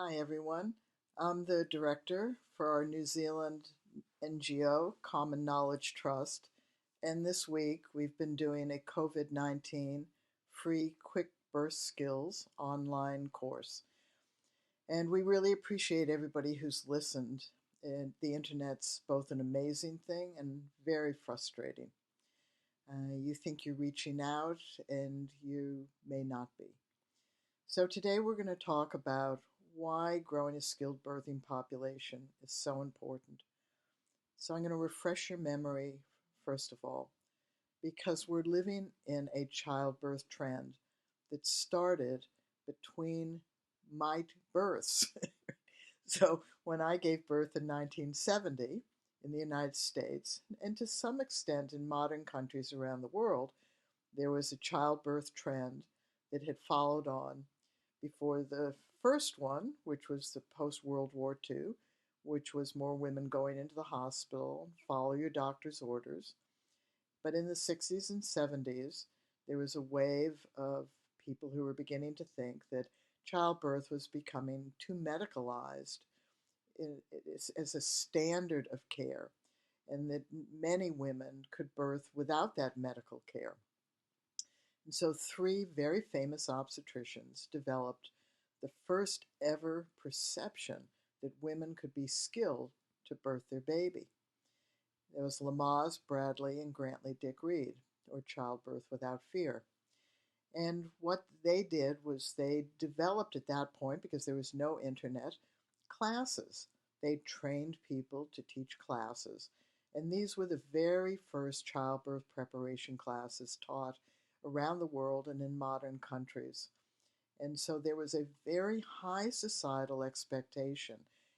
Hi, everyone. I'm the director for our New Zealand NGO, Common Knowledge Trust, and this week we've been doing a COVID-19 free quick birth skills online course. And we really appreciate everybody who's listened. And the internet's both an amazing thing and very frustrating. You think you're reaching out, and you may not be. So today we're going to talk about why growing a skilled birthing population is so important. So I'm going to refresh your memory, first of all, because we're living in a childbirth trend that started between my births. So when I gave birth in 1970 in the United States, and to some extent in modern countries around the world, there was a childbirth trend that had followed on before the first one, which was the post-World War II, which was more women going into the hospital, follow your doctor's orders. But in the 60s and 70s, there was a wave of people who were beginning to think that childbirth was becoming too medicalized as a standard of care, and that many women could birth without that medical care. And so three very famous obstetricians developed the first ever perception that women could be skilled to birth their baby. It was Lamaze, Bradley, and Grantley Dick Reed, or Childbirth Without Fear. And what they did was they developed at that point, because there was no internet, classes. They trained people to teach classes. And these were the very first childbirth preparation classes taught around the world and in modern countries. And so there was a very high societal expectation.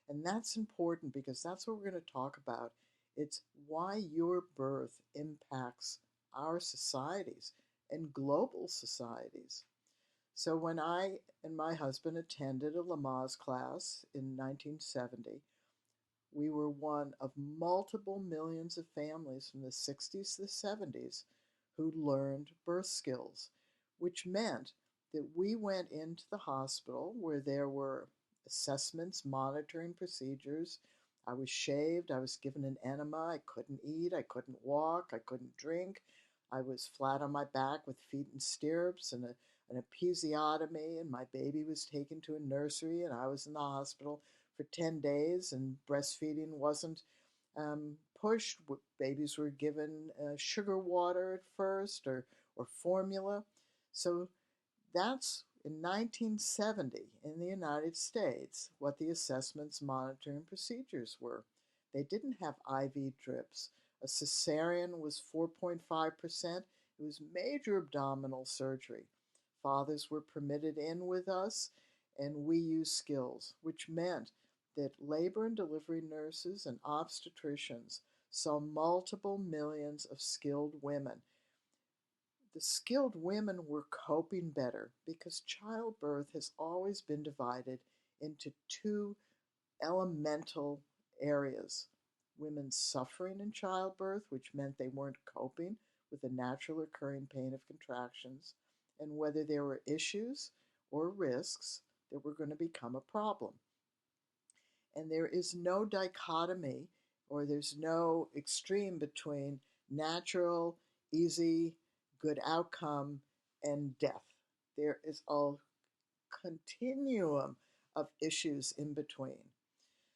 And that's important because that's what we're going to talk about. It's why your birth impacts our societies and global societies. So when I and my husband attended a Lamaze class in 1970, we were one of multiple millions of families from the 60s to the 70s who learned birth skills, which meant that we went into the hospital where there were assessments, monitoring procedures. I was shaved, I was given an enema, I couldn't eat, I couldn't walk, I couldn't drink. I was flat on my back with feet in stirrups and an episiotomy, and my baby was taken to a nursery, and I was in the hospital for 10 days, and breastfeeding wasn't pushed. Babies were given sugar water at first, or formula. So that's in 1970 in the United States what the assessments, monitoring procedures were. They didn't have IV drips. A cesarean was 4.5%. It was major abdominal surgery. Fathers were permitted in with us, and we used skills, which meant that labor and delivery nurses and obstetricians saw multiple millions of skilled women. The skilled women were coping better because childbirth has always been divided into two elemental areas. Women suffering in childbirth, which meant they weren't coping with the natural occurring pain of contractions, and whether there were issues or risks that were going to become a problem. And there is no dichotomy, or there's no extreme between natural, easy, good outcome and death. There is a continuum of issues in between.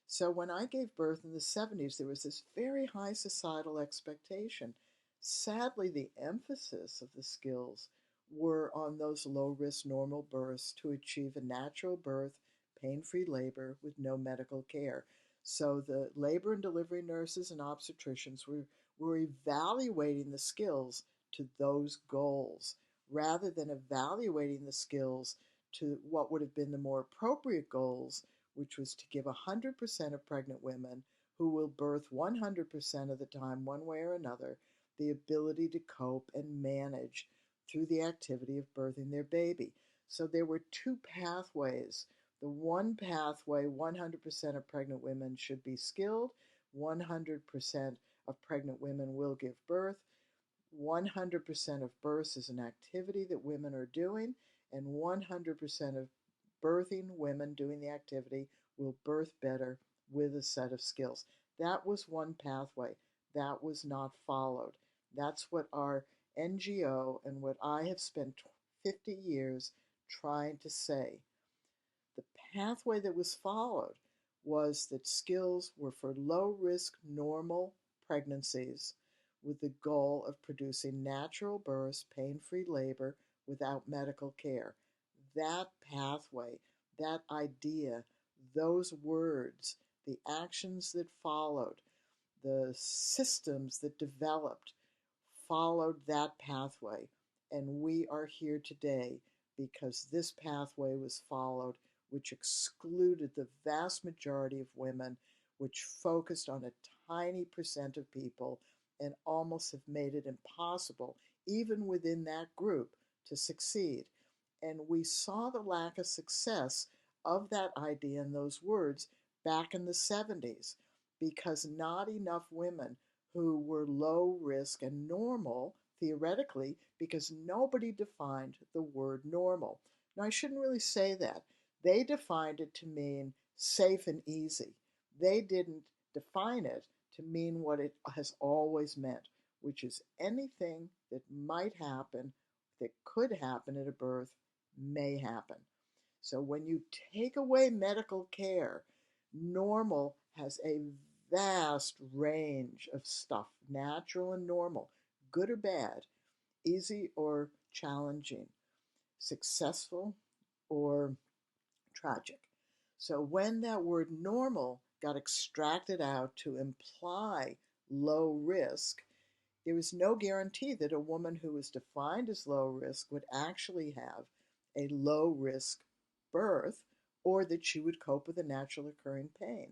So when I gave birth in the 70s, there was this very high societal expectation. Sadly, the emphasis of the skills were on those low-risk normal births to achieve a natural birth, pain-free labor with no medical care. So the labor and delivery nurses and obstetricians were evaluating the skills to those goals rather than evaluating the skills to what would have been the more appropriate goals, which was to give 100% of pregnant women who will birth 100% of the time, one way or another, the ability to cope and manage through the activity of birthing their baby. So there were two pathways. The one pathway, 100% of pregnant women should be skilled, 100% of pregnant women will give birth, 100% of births is an activity that women are doing, and 100% of birthing women doing the activity will birth better with a set of skills. That was one pathway. That was not followed. That's what our NGO and what I have spent 50 years trying to say. The pathway that was followed was that skills were for low risk, normal pregnancies with the goal of producing natural births, pain free labor without medical care. That pathway, that idea, those words, the actions that followed, the systems that developed followed that pathway. And we are here today because this pathway was followed, which excluded the vast majority of women, which focused on a tiny percent of people and almost have made it impossible, even within that group, to succeed. And we saw the lack of success of that idea and those words back in the 70s because not enough women who were low risk and normal, theoretically, because nobody defined the word normal. Now, I shouldn't really say that. They defined it to mean safe and easy. They didn't define it to mean what it has always meant, which is anything that might happen, that could happen at a birth, may happen. So when you take away medical care, normal has a vast range of stuff, natural and normal, good or bad, easy or challenging, successful or tragic. So when that word normal got extracted out to imply low risk, there was no guarantee that a woman who was defined as low risk would actually have a low risk birth or that she would cope with a naturally occurring pain,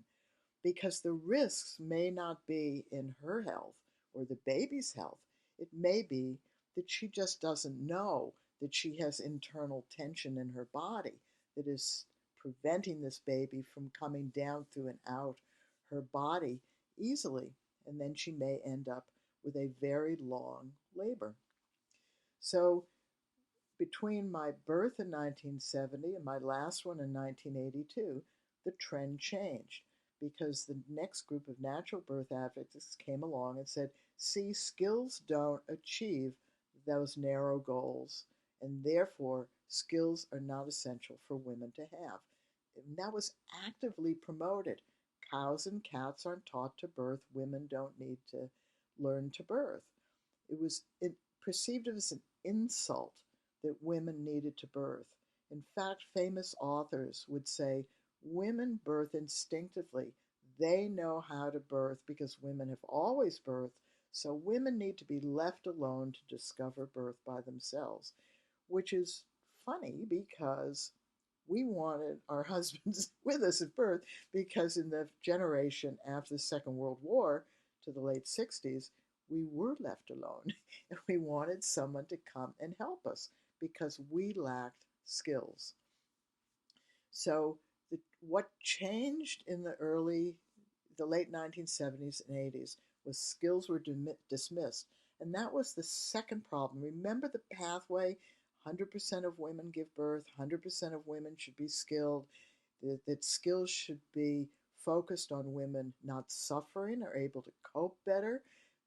because the risks may not be in her health or the baby's health. It may be that she just doesn't know that she has internal tension in her body that is preventing this baby from coming down through and out her body easily, and then she may end up with a very long labor. So between my birth in 1970 and my last one in 1982, the trend changed because the next group of natural birth advocates came along and said, see, skills don't achieve those narrow goals, and therefore skills are not essential for women to have. And that was actively promoted. Cows and cats aren't taught to birth. Women don't need to learn to birth. It was perceived as an insult that women needed to birth. In fact, famous authors would say women birth instinctively. They know how to birth because women have always birthed, so women need to be left alone to discover birth by themselves, which is funny because we wanted our husbands with us at birth because in the generation after the Second World War to the late 60s, we were left alone and we wanted someone to come and help us because we lacked skills. So what changed in the late 1970s and 80s was skills were dismissed. And that was the second problem. Remember the pathway? 100% of women give birth, 100% of women should be skilled, that skills should be focused on women not suffering or able to cope better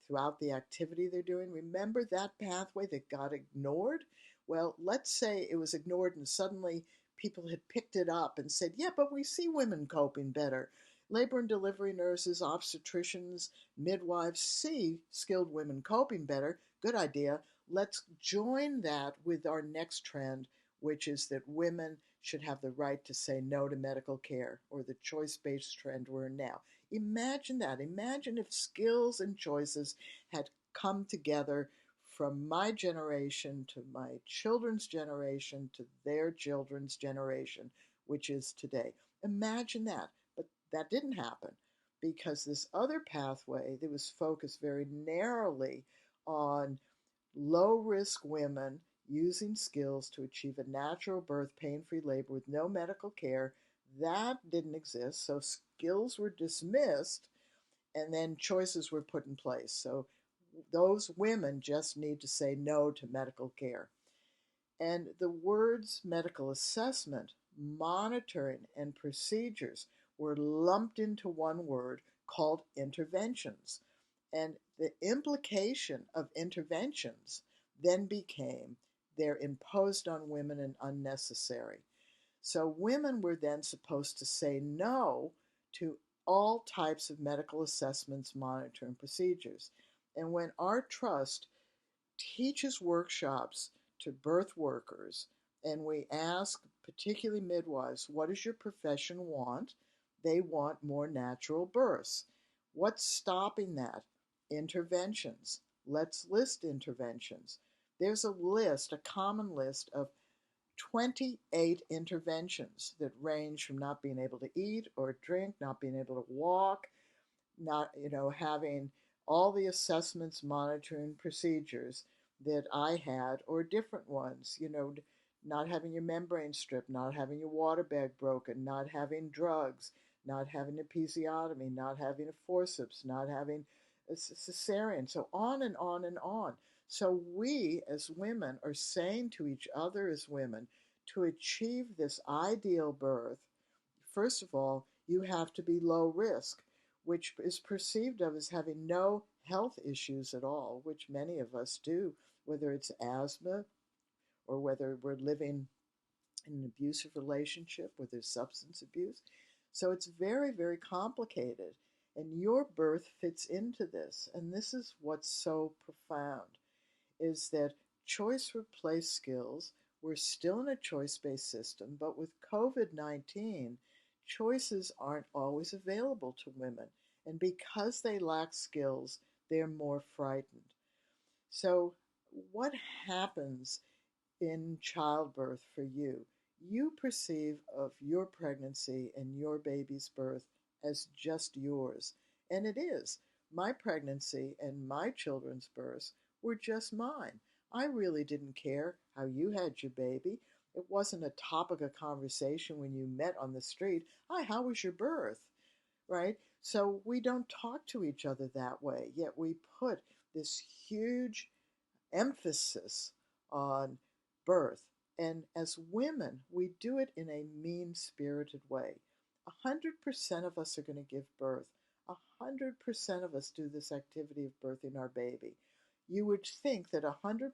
throughout the activity they're doing. Remember that pathway that got ignored? Well, let's say it was ignored and suddenly people had picked it up and said, yeah, but we see women coping better. Labor and delivery nurses, obstetricians, midwives see skilled women coping better. Good idea. Let's join that with our next trend, which is that women should have the right to say no to medical care, or the choice-based trend we're in now. Imagine that. Imagine if skills and choices had come together from my generation to my children's generation to their children's generation, which is today. Imagine that. But that didn't happen because this other pathway that was focused very narrowly on low-risk women using skills to achieve a natural birth, pain-free labor with no medical care, that didn't exist. So skills were dismissed and then choices were put in place. So those women just need to say no to medical care. And the words medical assessment monitoring, and procedures were lumped into one word called interventions. And the implication of interventions then became they're imposed on women and unnecessary. So women were then supposed to say no to all types of medical assessments, monitoring procedures. And when our trust teaches workshops to birth workers, and we ask, particularly midwives, what does your profession want? They want more natural births. What's stopping that? Interventions. Let's list interventions. There's a list, a common list of 28 interventions that range from not being able to eat or drink, not being able to walk, not, having all the assessments, monitoring procedures that I had, or different ones, not having your membrane stripped, not having your water bag broken, not having drugs, not having a episiotomy, not having a forceps, not having a cesarean, so on and on and on. So we as women are saying to each other as women, to achieve this ideal birth, first of all, you have to be low risk, which is perceived of as having no health issues at all, which many of us do, whether it's asthma or whether we're living in an abusive relationship, whether there's substance abuse. So it's very, very complicated. And your birth fits into this. And this is what's so profound, is that choice replaced skills. We're still in a choice-based system, but with COVID-19, choices aren't always available to women. And because they lack skills, they're more frightened. So what happens in childbirth for you? You perceive of your pregnancy and your baby's birth as just yours. And it is. My pregnancy and my children's births were just mine. I really didn't care how you had your baby. It wasn't a topic of conversation when you met on the street. Hi, how was your birth? Right? So we don't talk to each other that way, yet we put this huge emphasis on birth. And as women, we do it in a mean-spirited way. 100% of us are going to give birth. 100% of us do this activity of birthing our baby. You would think that 100%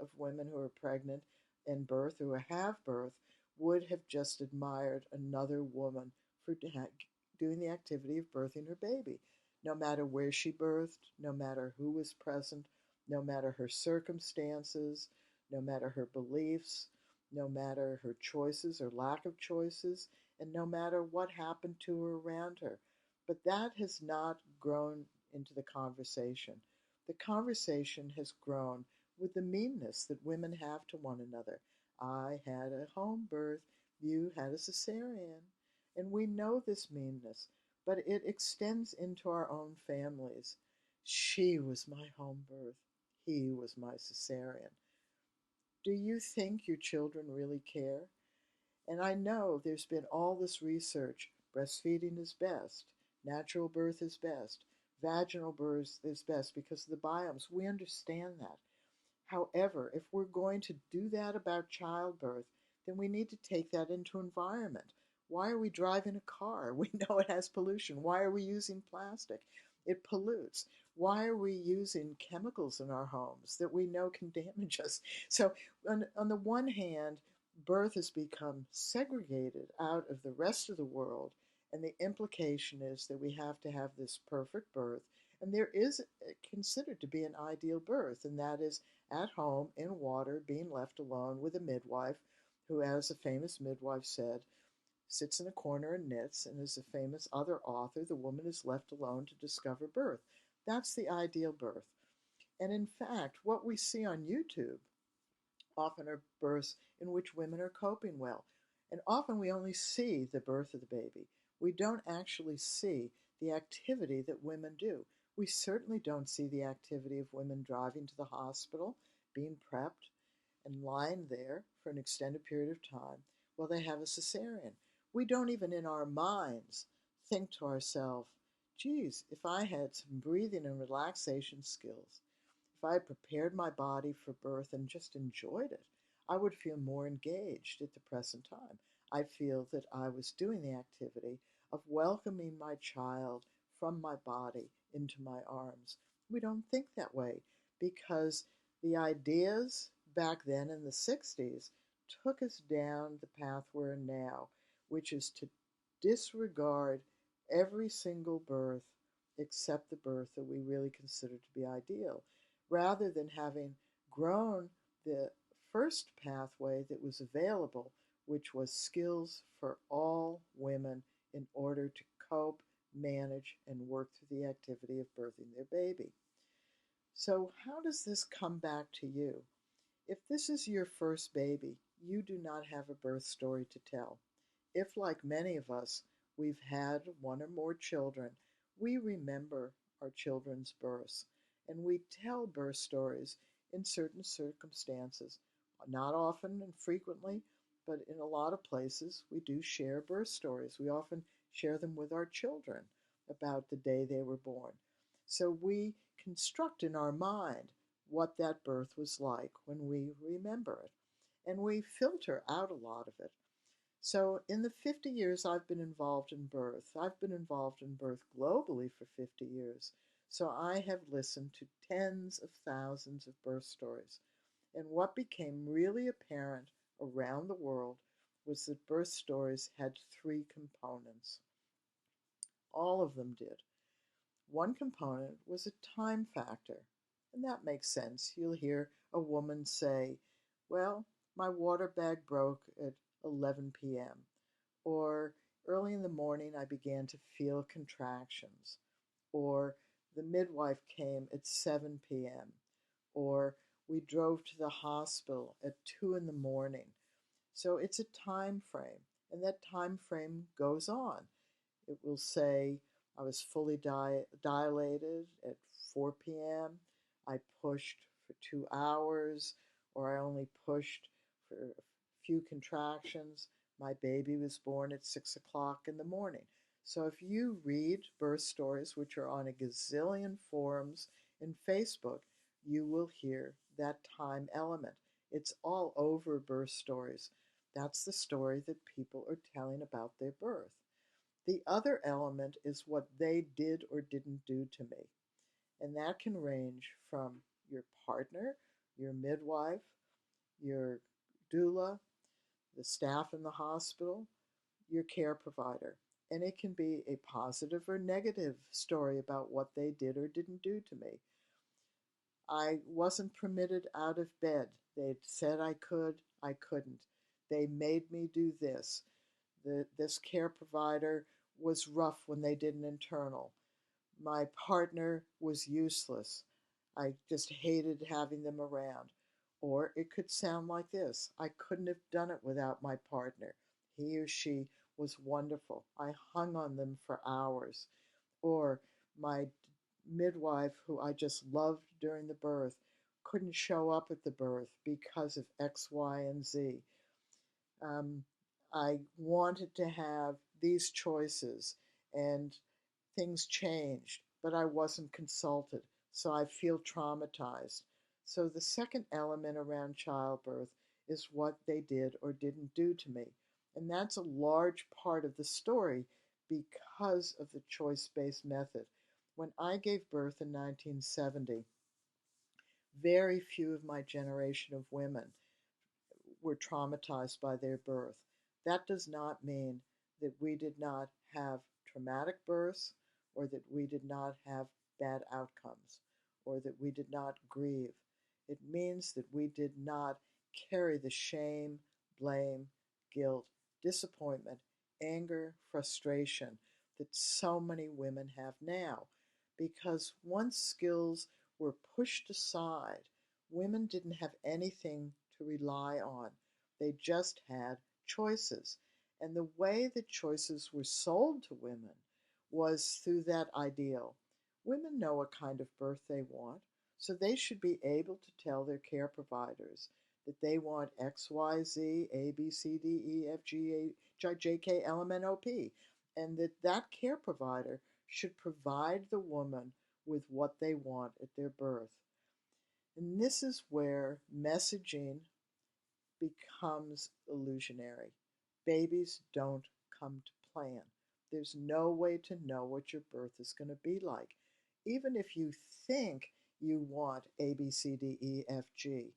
of women who are pregnant and birth, who have birth, would have just admired another woman for doing the activity of birthing her baby. No matter where she birthed, no matter who was present, no matter her circumstances, no matter her beliefs, no matter her choices or lack of choices, and no matter what happened to her around her. But that has not grown into the conversation. The conversation has grown with the meanness that women have to one another. I had a home birth, you had a cesarean. And we know this meanness, but it extends into our own families. She was my home birth. He was my cesarean. Do you think your children really care? And I know there's been all this research. Breastfeeding is best. Natural birth is best. Vaginal birth is best because of the biomes. We understand that. However, if we're going to do that about childbirth, then we need to take that into environment. Why are we driving a car? We know it has pollution. Why are we using plastic? It pollutes. Why are we using chemicals in our homes that we know can damage us? So on the one hand, birth has become segregated out of the rest of the world, and the implication is that we have to have this perfect birth. And there is considered to be an ideal birth, and that is at home, in water, being left alone with a midwife who, as a famous midwife said, sits in a corner and knits, and as a famous other author, the woman is left alone to discover birth. That's the ideal birth. And in fact, what we see on YouTube often are births in which women are coping well. And often we only see the birth of the baby. We don't actually see the activity that women do. We certainly don't see the activity of women driving to the hospital, being prepped, and lying there for an extended period of time while they have a cesarean. We don't even in our minds think to ourselves, geez, if I had some breathing and relaxation skills, if I had prepared my body for birth and just enjoyed it, I would feel more engaged at the present time. I feel that I was doing the activity of welcoming my child from my body into my arms. We don't think that way because the ideas back then in the 60s took us down the path we're in now, which is to disregard every single birth except the birth that we really consider to be ideal, rather than having grown the first pathway that was available, which was skills for all women in order to cope, manage, and work through the activity of birthing their baby. So, how does this come back to you? If this is your first baby, you do not have a birth story to tell. If, like many of us, we've had one or more children, we remember our children's births and we tell birth stories in certain circumstances. Not often and frequently, but in a lot of places, we do share birth stories. We often share them with our children about the day they were born. So we construct in our mind what that birth was like when we remember it. And we filter out a lot of it. So, in the 50 years I've been involved in birth, I've been involved in birth globally for 50 years. So, I have listened to tens of thousands of birth stories. And what became really apparent around the world was that birth stories had three components. All of them did. One component was a time factor. And that makes sense. You'll hear a woman say, well, my water bag broke at 11 p.m. Or early in the morning I began to feel contractions. Or the midwife came at 7 p.m. Or we drove to the hospital at 2 in the morning. So it's a time frame, and that time frame goes on. It will say, I was fully dilated at 4 p.m. I pushed for 2 hours, or I only pushed for a few contractions. My baby was born at 6 o'clock in the morning. So if you read birth stories, which are on a gazillion forums in Facebook, you will hear that time element. It's all over birth stories. That's the story that people are telling about their birth. The other element is what they did or didn't do to me. And that can range from your partner, your midwife, your doula, the staff in the hospital, your care provider. And it can be a positive or negative story about what they did or didn't do to me. I wasn't permitted out of bed. They said I could, I couldn't. They made me do this. This care provider was rough when they did an internal. My partner was useless. I just hated having them around. Or it could sound like this: I couldn't have done it without my partner. He or she was wonderful. I hung on them for hours. Or my midwife, who I just loved during the birth, couldn't show up at the birth because of X, Y, and Z. Um, I wanted to have these choices, and things changed, but I wasn't consulted, so I feel traumatized. So the second element around childbirth is what they did or didn't do to me. And that's a large part of the story because of the choice-based method. When I gave birth in 1970, very few of my generation of women were traumatized by their birth. That does not mean that we did not have traumatic births, or that we did not have bad outcomes, or that we did not grieve. It means that we did not carry the shame, blame, guilt, disappointment, anger, frustration that so many women have now. Because once skills were pushed aside, women didn't have anything to rely on. They just had choices. And the way that choices were sold to women was through that ideal. Women know what kind of birth they want, so they should be able to tell their care providers that they want X, Y, Z, A, B, C, D, E, F, G, H, J, K, L, M, N, O, P, and that care provider should provide the woman with what they want at their birth. And this is where messaging becomes illusionary. Babies don't come to plan. There's no way to know what your birth is going to be like. Even if you think you want A, B, C, D, E, F, G,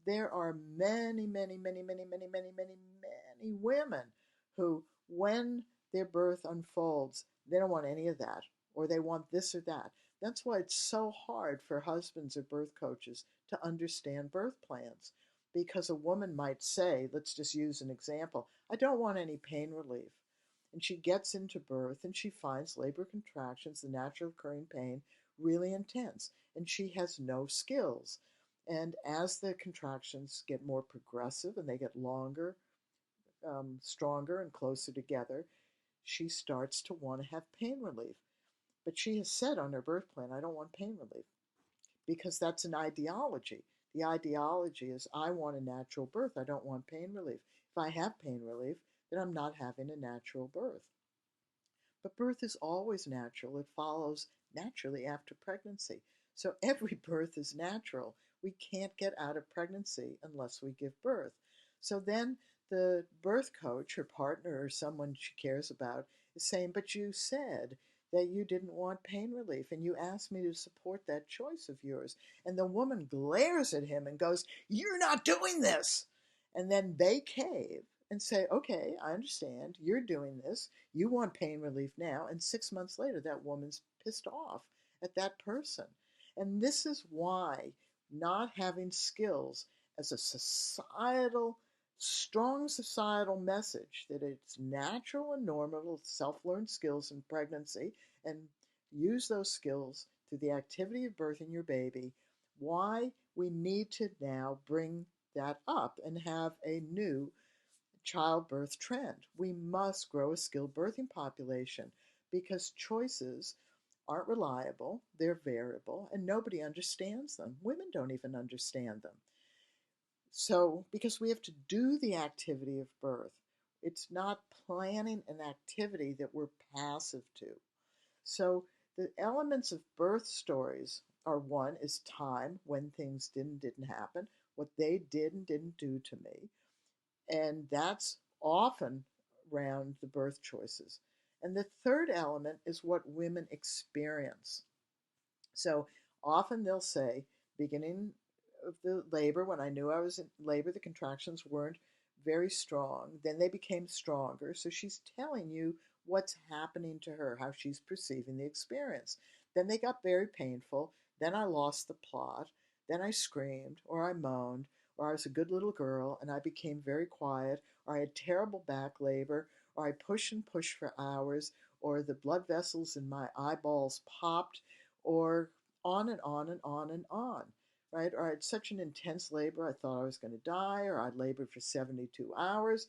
there are many, many, many, many, many, many, many, many women who, when their birth unfolds, they don't want any of that, or they want this or that. That's why it's so hard for husbands or birth coaches to understand birth plans. Because a woman might say, let's just use an example, I don't want any pain relief. And she gets into birth and she finds labor contractions, the natural occurring pain, really intense. And she has no skills. And as the contractions get more progressive and they get longer, stronger, and closer together, she starts to want to have pain relief. But she has said on her birth plan, I don't want pain relief, because that's an ideology. The ideology is, I want a natural birth. I don't want pain relief. If I have pain relief, then I'm not having a natural birth. But birth is always natural. It follows naturally after pregnancy. So every birth is natural. We can't get out of pregnancy unless we give birth. So then the birth coach, her partner, or someone she cares about, is saying, but you said that you didn't want pain relief, and you asked me to support that choice of yours. And the woman glares at him and goes, you're not doing this. And then they cave and say, okay, I understand. You're doing this. You want pain relief now. And 6 months later, that woman's pissed off at that person. And this is why not having skills as a societal, strong societal message that it's natural and normal to self-learn skills in pregnancy and use those skills through the activity of birthing your baby, why we need to now bring that up and have a new childbirth trend. We must grow a skilled birthing population because choices aren't reliable, they're variable, and nobody understands them. Women don't even understand them. So, because we have to do the activity of birth, it's not planning an activity that we're passive to. So, the elements of birth stories are, one is time, when things didn't happen, what they did and didn't do to me. And that's often around the birth choices. And the third element is what women experience. So often they'll say, beginning of the labor, when I knew I was in labor, the contractions weren't very strong. Then they became stronger. So she's telling you what's happening to her, how she's perceiving the experience. Then they got very painful. Then I lost the plot. Then I screamed, or I moaned, or I was a good little girl and I became very quiet, or I had terrible back labor, or I pushed and pushed for hours, or the blood vessels in my eyeballs popped, or on and on and on and on, right? Or I had such an intense labor, I thought I was going to die, or I'd labored for 72 hours,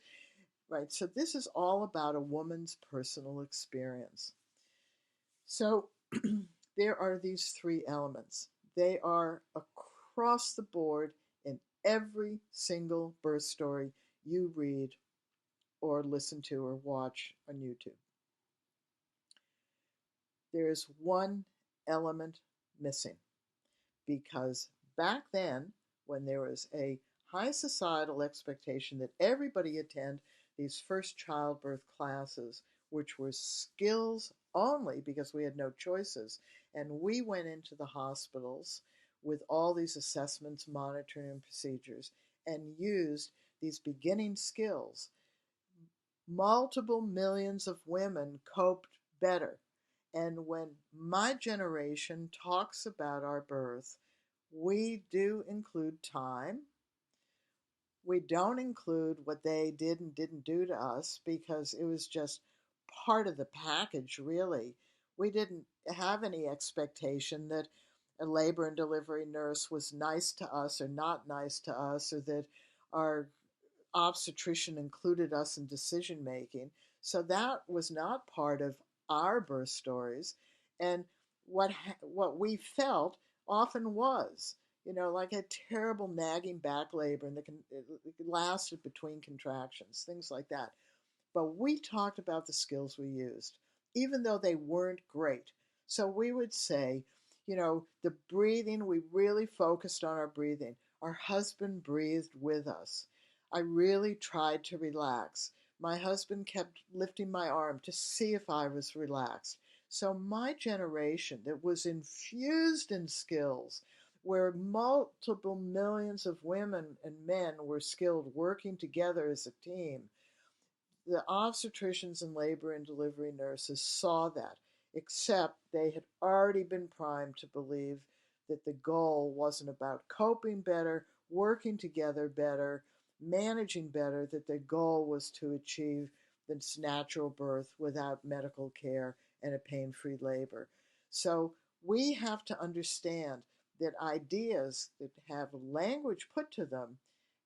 right? So this is all about a woman's personal experience. So there are these three elements. They are across the board in every single birth story you read or listen to or watch on YouTube. There is one element missing, because back then, when there was a high societal expectation that everybody attend these first childbirth classes, which were skills only because we had no choices, and we went into the hospitals with all these assessments, monitoring, and procedures, and used these beginning skills, multiple millions of women coped better. And when my generation talks about our birth, we do include time. We don't include what they did and didn't do to us because it was just part of the package, really. We didn't have any expectation that a labor and delivery nurse was nice to us or not nice to us, or that our obstetrician included us in decision making. So that was not part of our birth stories. And what we felt often was, like a terrible nagging back labor, and it lasted between contractions, things like that. But we talked about the skills we used, even though they weren't great. So we would say, the breathing, we really focused on our breathing. Our husband breathed with us. I really tried to relax. My husband kept lifting my arm to see if I was relaxed. So my generation that was infused in skills, where multiple millions of women and men were skilled working together as a team, the obstetricians and labor and delivery nurses saw that, except they had already been primed to believe that the goal wasn't about coping better, working together better, managing better, that the goal was to achieve this natural birth without medical care and a pain-free labor. So we have to understand that ideas that have language put to them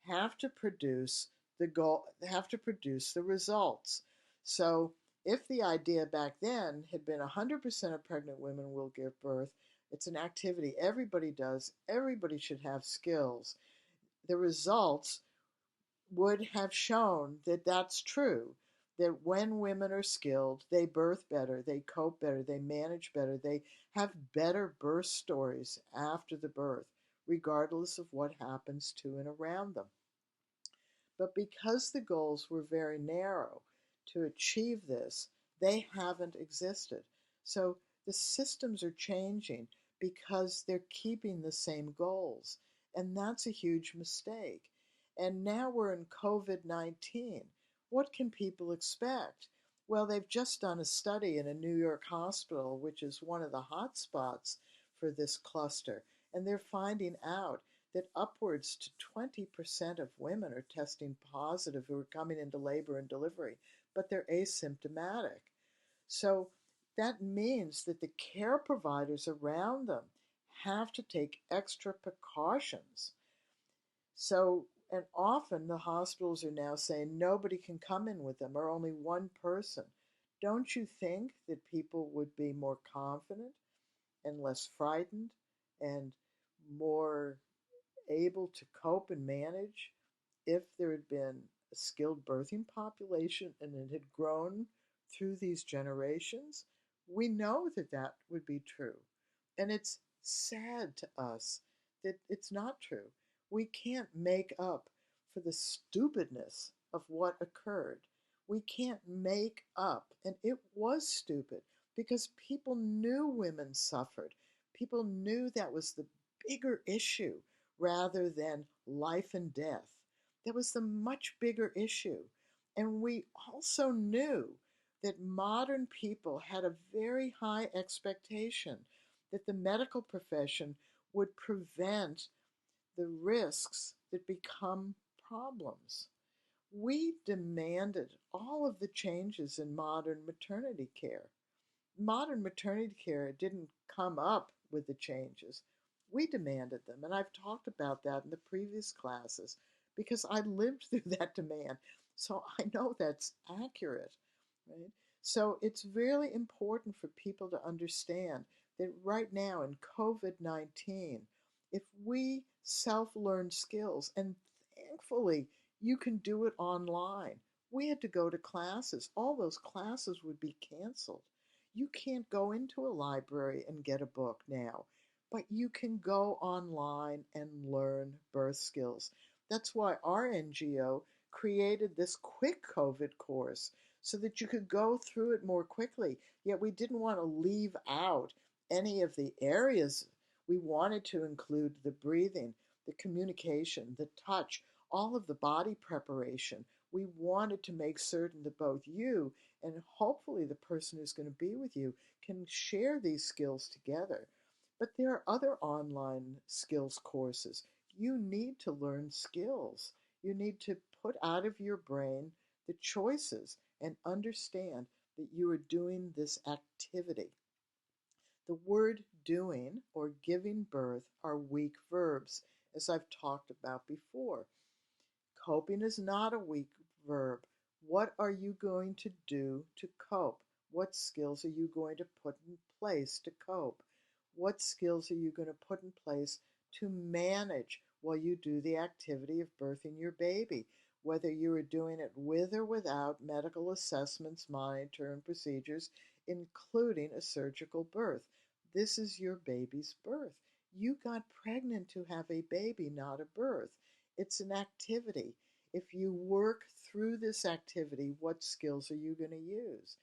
have to produce the goal, have to produce the results. So if the idea back then had been 100% of pregnant women will give birth, it's an activity everybody does, everybody should have skills, the results would have shown that that's true. That when women are skilled, they birth better, they cope better, they manage better, they have better birth stories after the birth, regardless of what happens to and around them. But because the goals were very narrow to achieve this, they haven't existed. So the systems are changing because they're keeping the same goals. And that's a huge mistake. And now we're in COVID-19. What can people expect? Well, they've just done a study in a New York hospital, which is one of the hot spots for this cluster. And they're finding out that upwards to 20% of women are testing positive who are coming into labor and delivery, but they're asymptomatic. So that means that the care providers around them have to take extra precautions. So, and often the hospitals are now saying nobody can come in with them or only one person. Don't you think that people would be more confident and less frightened and more able to cope and manage if there had been a skilled birthing population and it had grown through these generations? We know that that would be true. And it's sad to us that it's not true. We can't make up for the stupidness of what occurred. We can't make up, and it was stupid because people knew women suffered. People knew that was the bigger issue rather than life and death. That was the much bigger issue. And we also knew that modern people had a very high expectation that the medical profession would prevent the risks that become problems. We demanded all of the changes in modern maternity care. Modern maternity care didn't come up with the changes. We demanded them, and I've talked about that in the previous classes because I lived through that demand. So I know that's accurate, right? So it's really important for people to understand that right now in COVID-19, if we self-learn skills, and thankfully you can do it online. We had to go to classes. All those classes would be canceled. You can't go into a library and get a book now, but you can go online and learn birth skills. That's why our NGO created this quick COVID course so that you could go through it more quickly. Yet we didn't want to leave out any of the areas. We wanted to include the breathing, the communication, the touch, all of the body preparation. We wanted to make certain that both you and hopefully the person who's going to be with you can share these skills together. But there are other online skills courses. You need to learn skills. You need to put out of your brain the choices and understand that you are doing this activity. The word doing or giving birth are weak verbs, as I've talked about before. Coping is not a weak verb. What are you going to do to cope? What skills are you going to put in place to cope? What skills are you going to put in place to manage while you do the activity of birthing your baby? Whether you are doing it with or without medical assessments, monitor, and procedures, including a surgical birth. This is your baby's birth. You got pregnant to have a baby, not a birth. It's an activity. If you work through this activity, what skills are you going to use?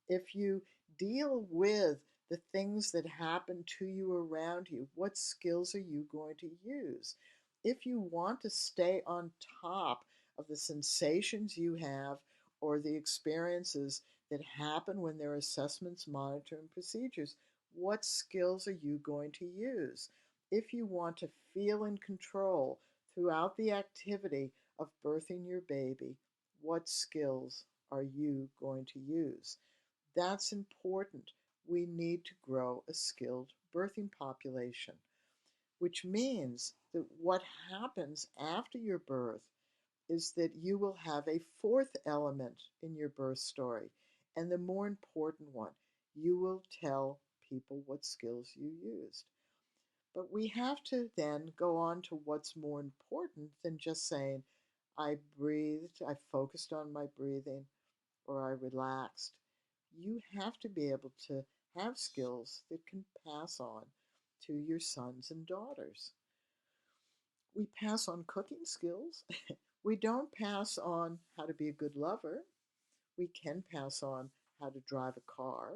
If you deal with the things that happen to you around you, what skills are you going to use? If you want to stay on top of the sensations you have or the experiences that happen when there are assessments, monitoring procedures, what skills are you going to use? If you want to feel in control throughout the activity of birthing your baby, what skills are you going to use? That's important. We need to grow a skilled birthing population, which means that what happens after your birth is that you will have a fourth element in your birth story, and the more important one. You will tell people what skills you used. But we have to then go on to what's more important than just saying, I breathed, I focused on my breathing, or I relaxed. You have to be able to have skills that can pass on to your sons and daughters. We pass on cooking skills. We don't pass on how to be a good lover. We can pass on how to drive a car.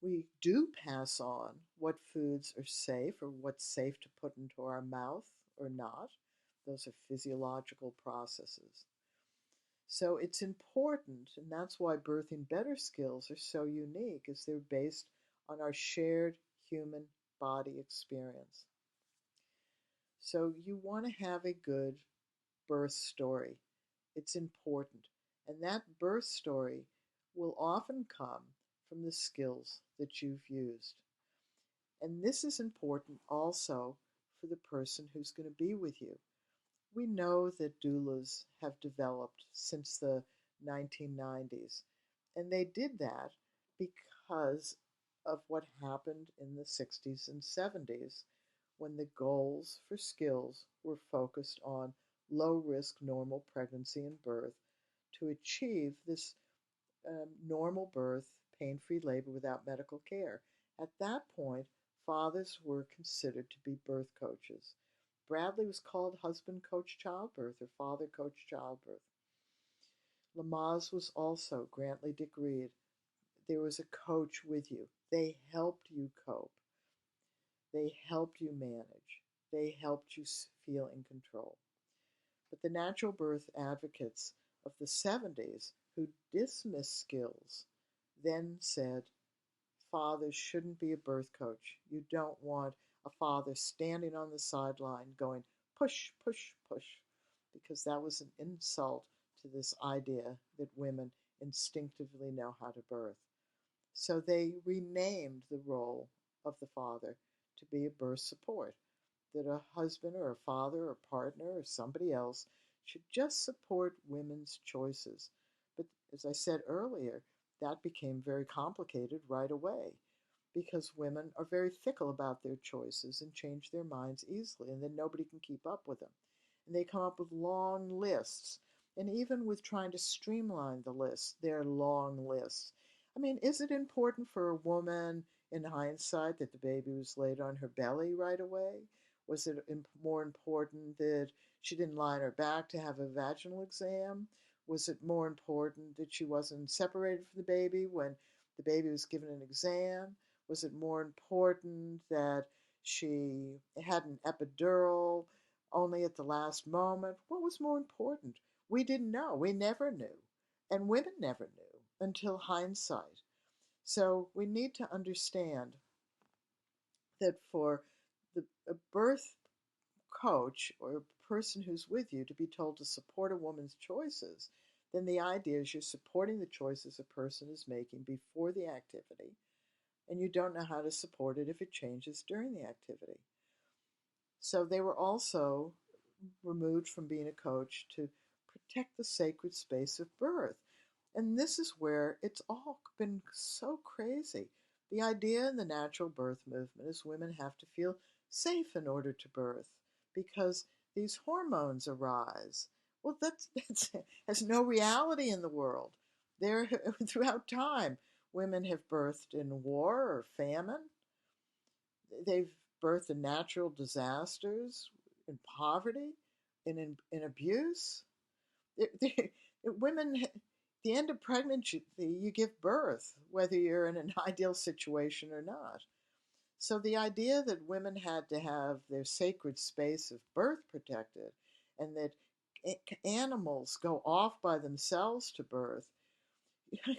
We do pass on what foods are safe or what's safe to put into our mouth or not. Those are physiological processes. So it's important, and that's why birthing better skills are so unique, is they're based on our shared human body experience. So you want to have a good birth story. It's important. And that birth story will often come from the skills that you've used. And this is important also for the person who's going to be with you. We know that doulas have developed since the 1990s, and they did that because of what happened in the 60s and 70s when the goals for skills were focused on low risk normal pregnancy and birth to achieve this normal birth, pain free labor without medical care. At that point, fathers were considered to be birth coaches. Bradley was called husband coach childbirth or father coach childbirth. Lamaze was also Grantley Dick Reed. There was a coach with you. They helped you cope. They helped you manage. They helped you feel in control. But the natural birth advocates of the 70s who dismissed skills then said fathers shouldn't be a birth coach. You don't want a father standing on the sideline going push, push, push, because that was an insult to this idea that women instinctively know how to birth. So they renamed the role of the father to be a birth support, that a husband or a father or partner or somebody else should just support women's choices. But as I said earlier, that became very complicated right away because women are very fickle about their choices and change their minds easily, and then nobody can keep up with them. And they come up with long lists. And even with trying to streamline the lists, they're long lists. I mean, is it important for a woman in hindsight that the baby was laid on her belly right away? Was it more important that she didn't lie on her back to have a vaginal exam? Was it more important that she wasn't separated from the baby when the baby was given an exam? Was it more important that she had an epidural only at the last moment? What was more important? We didn't know. We never knew. And women never knew until hindsight. So we need to understand that for a birth coach or a person who's with you to be told to support a woman's choices, then the idea is you're supporting the choices a person is making before the activity, and you don't know how to support it if it changes during the activity. So they were also removed from being a coach to protect the sacred space of birth. And this is where it's all been so crazy. The idea in the natural birth movement is women have to feel safe in order to birth because these hormones arise. Well, that's has no reality in the world. There, throughout time, women have birthed in war or famine. They've birthed in natural disasters, in poverty. in abuse, women, at the end of pregnancy, you give birth, whether you're in an ideal situation or not. So the idea that women had to have their sacred space of birth protected and that animals go off by themselves to birth,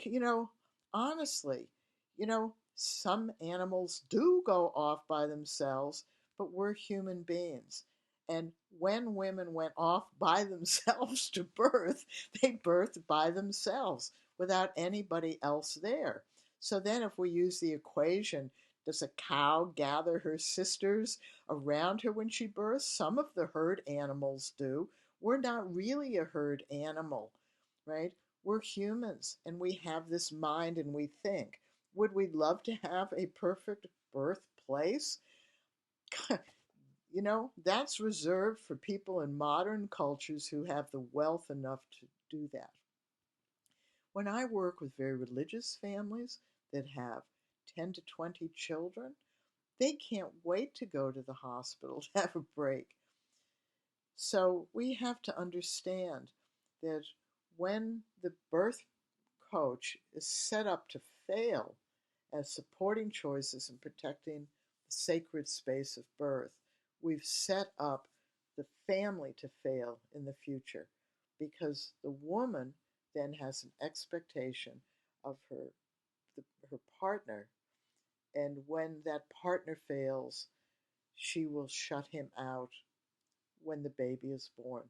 you know, honestly, some animals do go off by themselves, but we're human beings. And when women went off by themselves to birth, they birthed by themselves without anybody else there. So then, if we use the equation, does a cow gather her sisters around her when she births? Some of the herd animals do. We're not really a herd animal, right? We're humans and we have this mind and we think. Would we love to have a perfect birthplace? That's reserved for people in modern cultures who have the wealth enough to do that. When I work with very religious families that have 10 to 20 children, they can't wait to go to the hospital to have a break. So we have to understand that when the birth coach is set up to fail as supporting choices and protecting the sacred space of birth, we've set up the family to fail in the future because the woman then has an expectation of her partner, and when that partner fails, she will shut him out when the baby is born.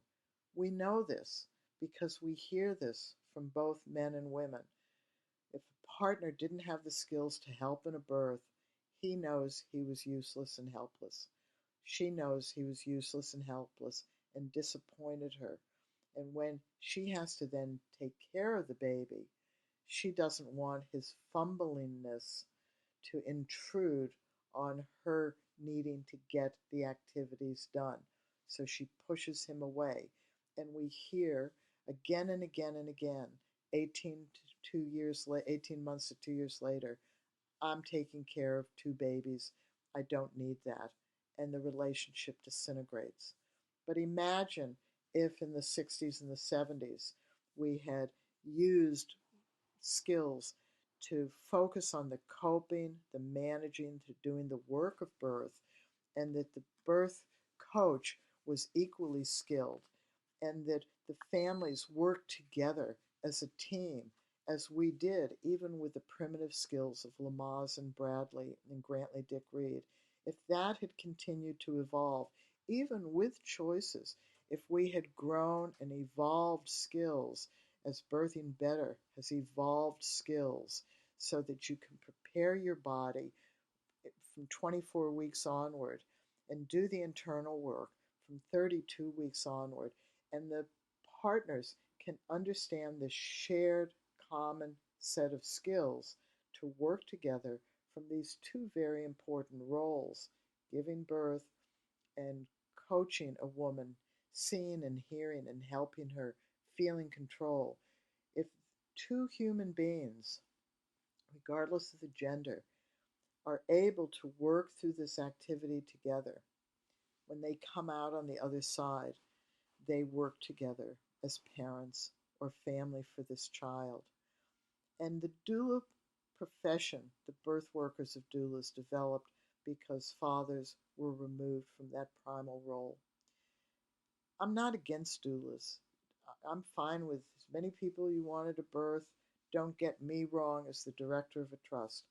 We know this because we hear this from both men and women. If a partner didn't have the skills to help in a birth, he knows he was useless and helpless. She knows he was useless and helpless and disappointed her. And when she has to then take care of the baby, she doesn't want his fumblingness to intrude on her needing to get the activities done. So she pushes him away. And we hear again and again and again, 18 months to 2 years later, I'm taking care of two babies. I don't need that. And the relationship disintegrates. But imagine if in the 60s and the 70s we had used skills to focus on the coping, the managing, to doing the work of birth, and that the birth coach was equally skilled, and that the families worked together as a team, as we did, even with the primitive skills of Lamaze and Bradley and Grantley Dick Reed. If that had continued to evolve, even with choices, if we had grown and evolved skills as Birthing Better has evolved skills so that you can prepare your body from 24 weeks onward and do the internal work from 32 weeks onward, and the partners can understand the shared common set of skills to work together from these two very important roles, giving birth and coaching a woman, seeing and hearing and helping her feel in control. If two human beings, regardless of the gender, are able to work through this activity together, when they come out on the other side, they work together as parents or family for this child. And the doula profession, the birth workers of doulas, developed because fathers were removed from that primal role. I'm not against doulas. I'm fine with as many people you wanted to birth. Don't get me wrong as the director of a trust.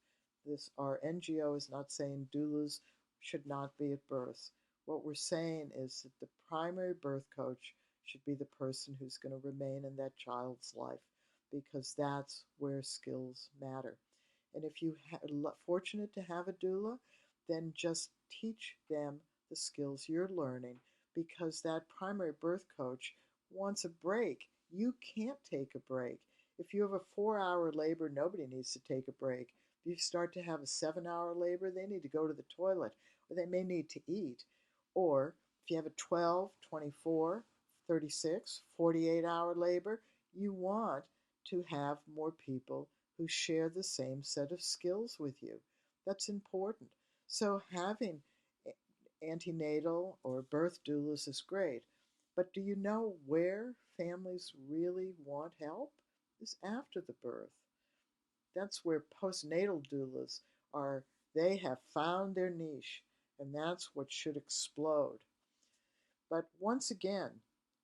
Our NGO is not saying doulas should not be at births. What we're saying is that the primary birth coach should be the person who's going to remain in that child's life, because that's where skills matter. And if you are fortunate to have a doula, then just teach them the skills you're learning, because that primary birth coach wants a break. You can't take a break. If you have a 4-hour labor, nobody needs to take a break. If you start to have a 7-hour labor, they need to go to the toilet, or they may need to eat. Or if you have a 12, 24, 36, 48-hour labor, you want to have more people who share the same set of skills with you. That's important. So having antenatal or birth doulas is great. But do you know where families really want help? Is after the birth. That's where postnatal doulas are. They have found their niche, and that's what should explode. But once again,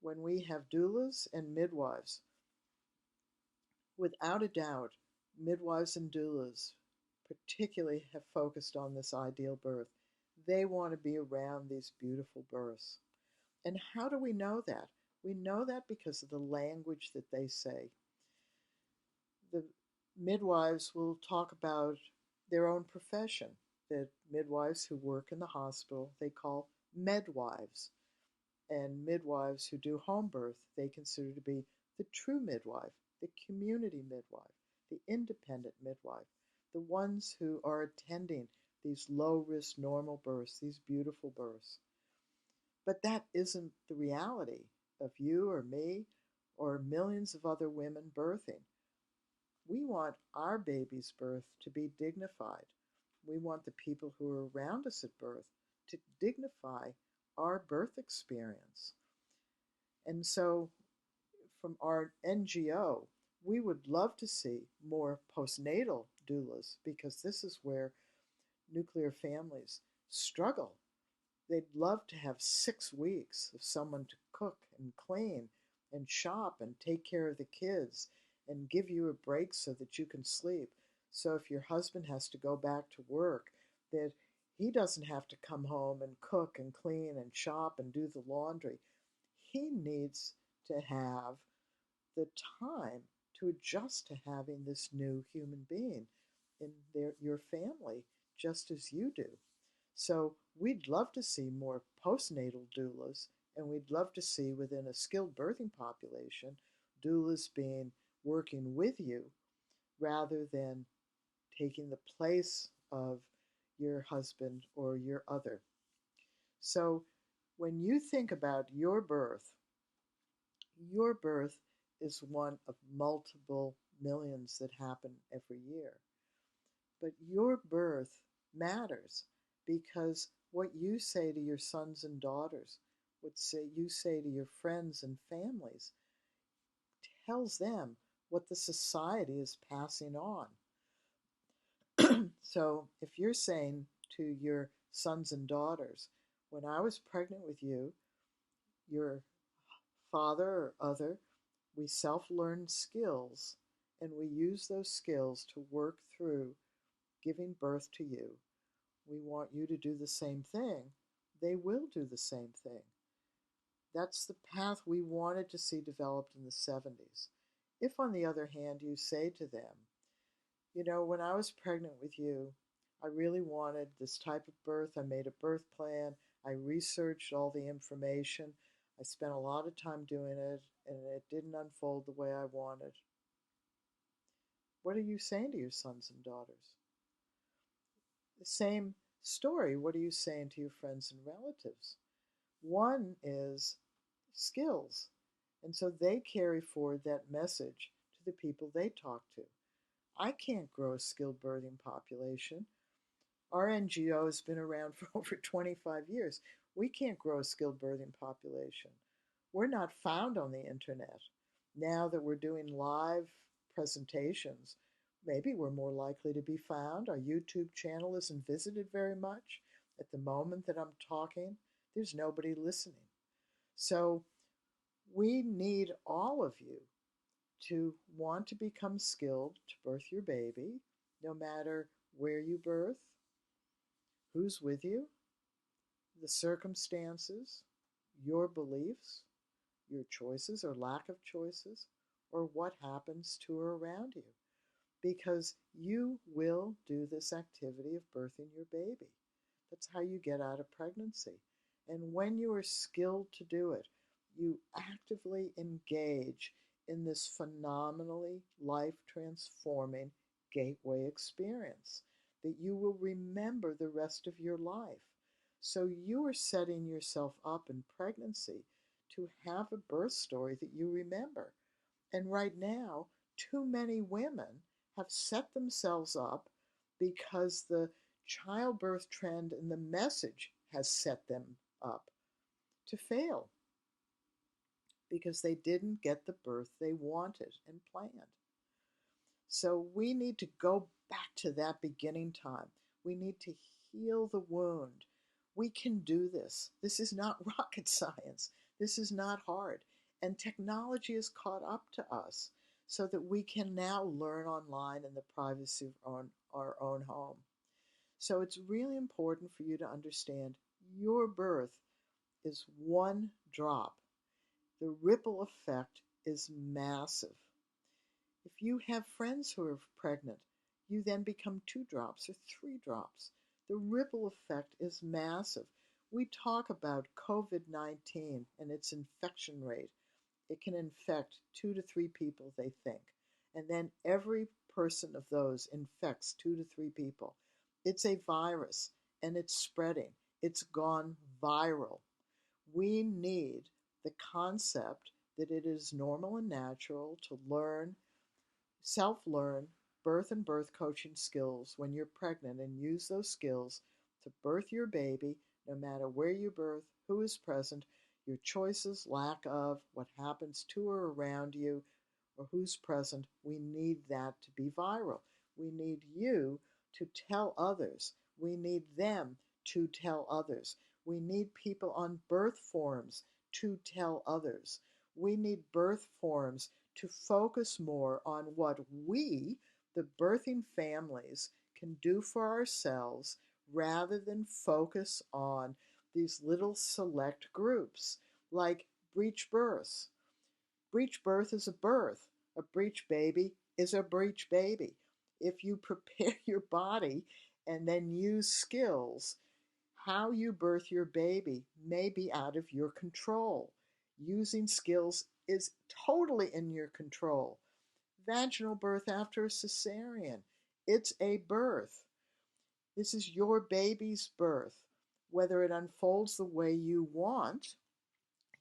when we have doulas and midwives, without a doubt, midwives and doulas particularly have focused on this ideal birth. They want to be around these beautiful births. And how do we know that? We know that because of the language that they say. The midwives will talk about their own profession. The midwives who work in the hospital, they call medwives. And midwives who do home birth, they consider to be the true midwife, the community midwife, the independent midwife, the ones who are attending these low risk normal births, these beautiful births. But that isn't the reality of you or me or millions of other women birthing. We want our baby's birth to be dignified. We want the people who are around us at birth to dignify our birth experience. And so, from our NGO, we would love to see more postnatal doulas because this is where nuclear families struggle. They'd love to have 6 weeks of someone to cook and clean and shop and take care of the kids and give you a break so that you can sleep. So if your husband has to go back to work, that he doesn't have to come home and cook and clean and shop and do the laundry. He needs to have the time to adjust to having this new human being in your family, just as you do. So we'd love to see more postnatal doulas, and we'd love to see within a skilled birthing population, doulas being working with you rather than taking the place of your husband or your other. So when you think about your birth is one of multiple millions that happen every year. But your birth matters because what you say to your sons and daughters, you say to your friends and families, tells them what the society is passing on. So if you're saying to your sons and daughters, when I was pregnant with you, your father or other, we self-learned skills and we use those skills to work through giving birth to you. We want you to do the same thing. They will do the same thing. That's the path we wanted to see developed in the 70s. If, on the other hand, you say to them, you know, when I was pregnant with you, I really wanted this type of birth. I made a birth plan. I researched all the information. I spent a lot of time doing it, and it didn't unfold the way I wanted. What are you saying to your sons and daughters? The same story. What are you saying to your friends and relatives? One is skills. And so they carry forward that message to the people they talk to. I can't grow a skilled birthing population. Our NGO has been around for over 25 years. We can't grow a skilled birthing population. We're not found on the internet. Now that we're doing live presentations, maybe we're more likely to be found. Our YouTube channel isn't visited very much. At the moment that I'm talking, there's nobody listening. So we need all of you to want to become skilled to birth your baby, no matter where you birth, who's with you, the circumstances, your beliefs, your choices or lack of choices, or what happens to or around you. Because you will do this activity of birthing your baby. That's how you get out of pregnancy. And when you are skilled to do it, you actively engage in this phenomenally life transforming gateway experience that you will remember the rest of your life. So you are setting yourself up in pregnancy to have a birth story that you remember. And right now, too many women have set themselves up because the childbirth trend and the message has set them up to fail. because they didn't get the birth they wanted and planned. So we need to go back to that beginning time. We need to heal the wound. We can do this. This is not rocket science. This is not hard. And technology has caught up to us so that we can now learn online in the privacy of our own home. So it's really important for you to understand your birth is one drop. The ripple effect is massive. If you have friends who are pregnant, you then become 2 drops or 3 drops. The ripple effect is massive. We talk about COVID-19 and its infection rate. It can infect 2 to 3 people, they think. And then every person of those infects 2 to 3 people. It's a virus and it's spreading. It's gone viral. We need the concept that it is normal and natural to learn, self-learn birth and birth coaching skills when you're pregnant and use those skills to birth your baby, no matter where you birth, who is present, your choices, lack of, what happens to or around you, or who's present. We need that to be viral. We need you to tell others. We need them to tell others. We need people on birth forums to tell others. We need birth forums to focus more on what we, the birthing families, can do for ourselves rather than focus on these little select groups like breech births. Breech birth is a birth. A breech baby is a breech baby. If you prepare your body and then use skills, how you birth your baby may be out of your control. Using skills is totally in your control. Vaginal birth after a cesarean, it's a birth. This is your baby's birth. Whether it unfolds the way you want,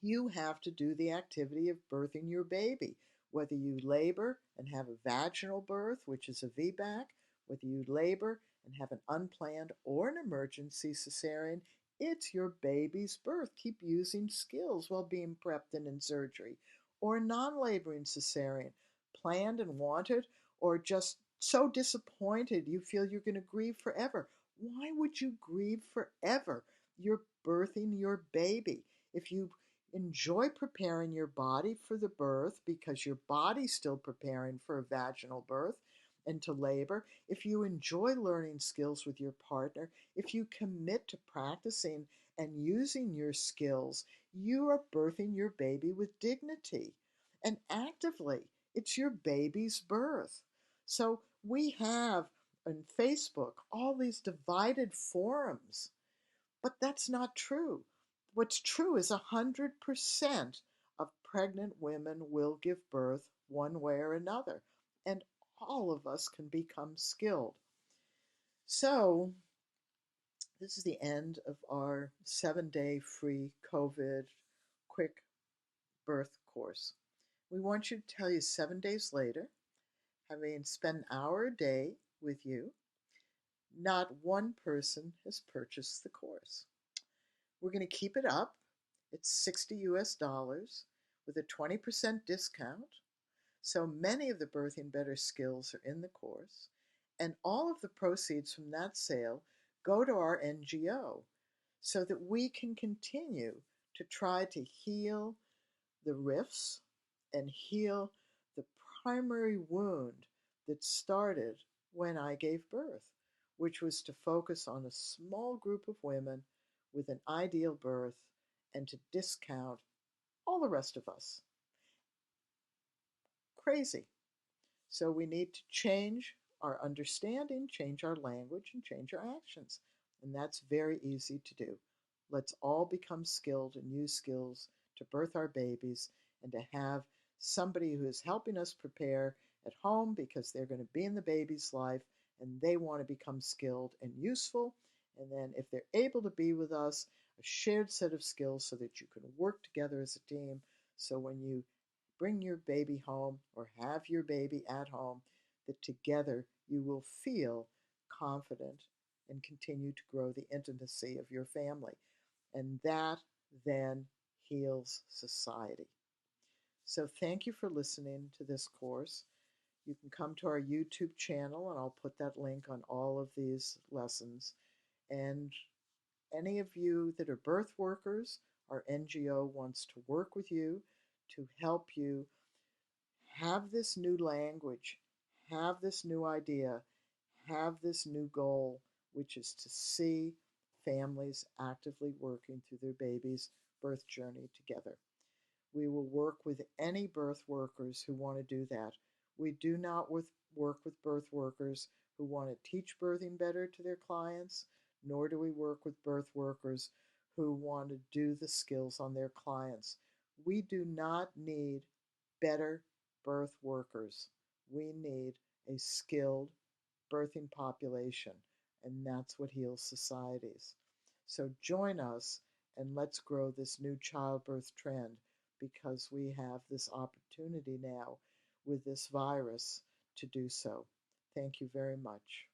you have to do the activity of birthing your baby. Whether you labor and have a vaginal birth, which is a VBAC, whether you labor and have an unplanned or an emergency cesarean, it's your baby's birth. Keep using skills while being prepped and in surgery. Or a non-laboring cesarean, planned and wanted, or just so disappointed you feel you're going to grieve forever. Why would you grieve forever? You're birthing your baby. If you enjoy preparing your body for the birth because your body's still preparing for a vaginal birth and to labor, if you enjoy learning skills with your partner, if you commit to practicing and using your skills, you are birthing your baby with dignity and actively. It's your baby's birth. So we have on Facebook all these divided forums, but that's not true. What's true is 100% of pregnant women will give birth one way or another, and all of us can become skilled. So, this is the end of our 7-day free COVID quick birth course. We want you to tell you 7 days later, having spent an hour a day with you, not one person has purchased the course. We're going to keep it up. It's $60 with a 20% discount. So many of the Birthing Better skills are in the course. And all of the proceeds from that sale go to our NGO so that we can continue to try to heal the rifts and heal the primary wound that started when I gave birth, which was to focus on a small group of women with an ideal birth and to discount all the rest of us. Crazy. So we need to change our understanding, change our language, and change our actions. And that's very easy to do. Let's all become skilled and use skills to birth our babies and to have somebody who is helping us prepare at home because they're going to be in the baby's life and they want to become skilled and useful. And then if they're able to be with us, a shared set of skills so that you can work together as a team. So when you bring your baby home or have your baby at home, that together you will feel confident and continue to grow the intimacy of your family. And that then heals society. So thank you for listening to this course. You can come to our YouTube channel, and I'll put that link on all of these lessons. And any of you that are birth workers, our NGO wants to work with you to help you have this new language, have this new idea, have this new goal, which is to see families actively working through their baby's birth journey together. We will work with any birth workers who want to do that. We do not work with birth workers who want to teach birthing better to their clients, nor do we work with birth workers who want to do the skills on their clients. We do not need better birth workers. We need a skilled birthing population, and that's what heals societies. So join us and let's grow this new childbirth trend, because we have this opportunity now with this virus to do so. Thank you very much.